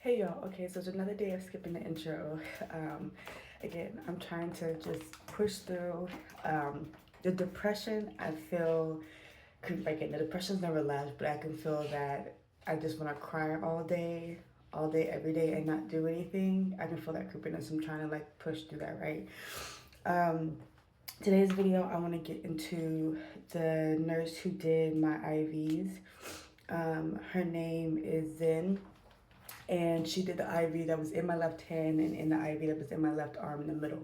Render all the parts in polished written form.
Hey y'all, okay, so it's another day of skipping the intro. Again, I'm trying to just push through the depression. I feel, again, the depression's never left, but I can feel that I just want to cry all day, every day, and not do anything. I can feel that creepiness. I'm trying to like push through that, right? Um, Today's video, I want to get into the nurse who did my IVs. Her name is ZIN, and she did the IV that was in my left hand and in the IV that was in my left arm in the middle.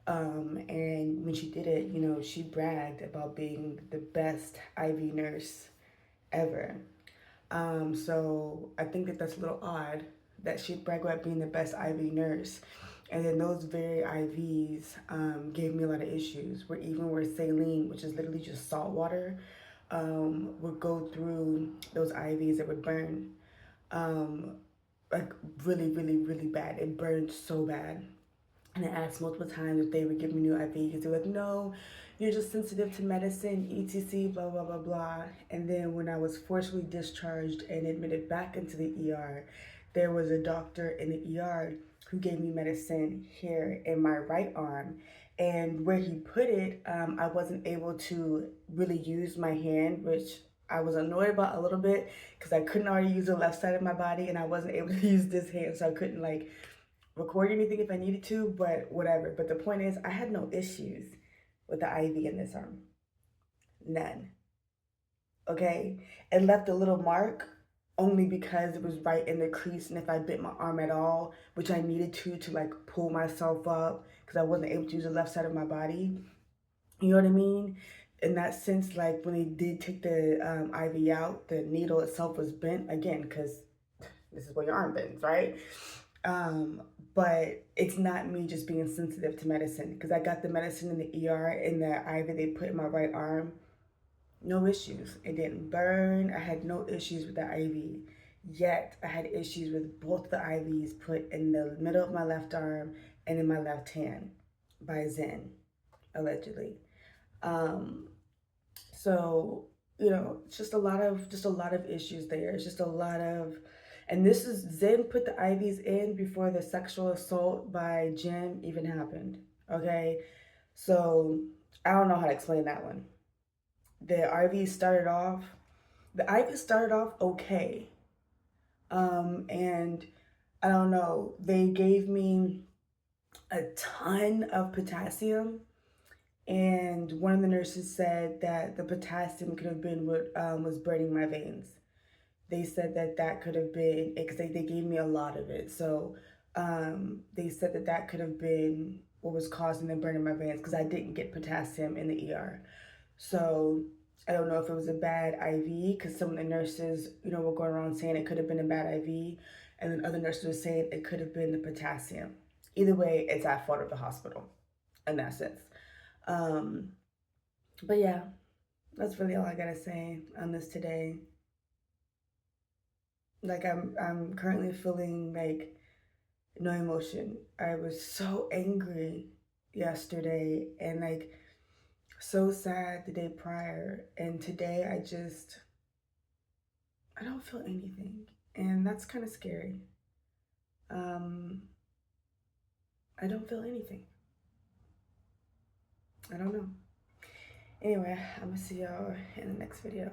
And when she did it, she bragged about being the best IV nurse ever. So I think that that's a little odd that she bragged about being the best IV nurse. And then those very IVs gave me a lot of issues, where saline, which is literally just salt water, would go through those IVs that would burn. Like really, really, really bad. It burned so bad. And I asked multiple times if they would give me new IVs. They were like, no, you're just sensitive to medicine, etc., blah, blah, blah, blah. And then when I was forcibly discharged and admitted back into the ER, there was a doctor in the ER who gave me medicine here in my right arm. And where he put it, I wasn't able to really use my hand, which I was annoyed about a little bit because I couldn't already use the left side of my body and I wasn't able to use this hand, so I couldn't like record anything if I needed to, but whatever. But the point is, I had no issues with the IV in this arm. None. Okay? It left a little mark only because it was right in the crease, and if I bit my arm at all, which I needed to like pull myself up because I wasn't able to use the left side of my body, you know what I mean? In that sense, like when they did take the IV out, the needle itself was bent again because this is where your arm bends, right? Um, but it's not me just being sensitive to medicine because I got the medicine in the ER and the IV they put in my right arm. No issues. It didn't burn. I had no issues with the IV. Yet I had issues with both the IVs put in the middle of my left arm and in my left hand by ZIN, allegedly. Um, so it's just a lot of issues there. It's just a lot of, and this is ZIN put the IVs in before the sexual assault by Jim even happened. Okay, so I don't know how to explain that one. The IV started off, the IV started off okay, and I don't know. They gave me a ton of potassium. And one of the nurses said that the potassium could have been what was burning my veins. They said that that could have been, because they gave me a lot of it. So they said that that could have been what was causing the burn in my veins because I didn't get potassium in the ER. So I don't know if it was a bad IV because some of the nurses, were going around saying it could have been a bad IV. And then other nurses were saying it could have been the potassium. Either way, it's at fault of the hospital in that sense. But yeah, that's really all I gotta say on this today. Like I'm currently feeling like no emotion. I was so angry yesterday and like so sad the day prior, and today I don't feel anything, and that's kind of scary. I don't feel anything. I don't know. Anyway, I'm gonna see y'all in the next video.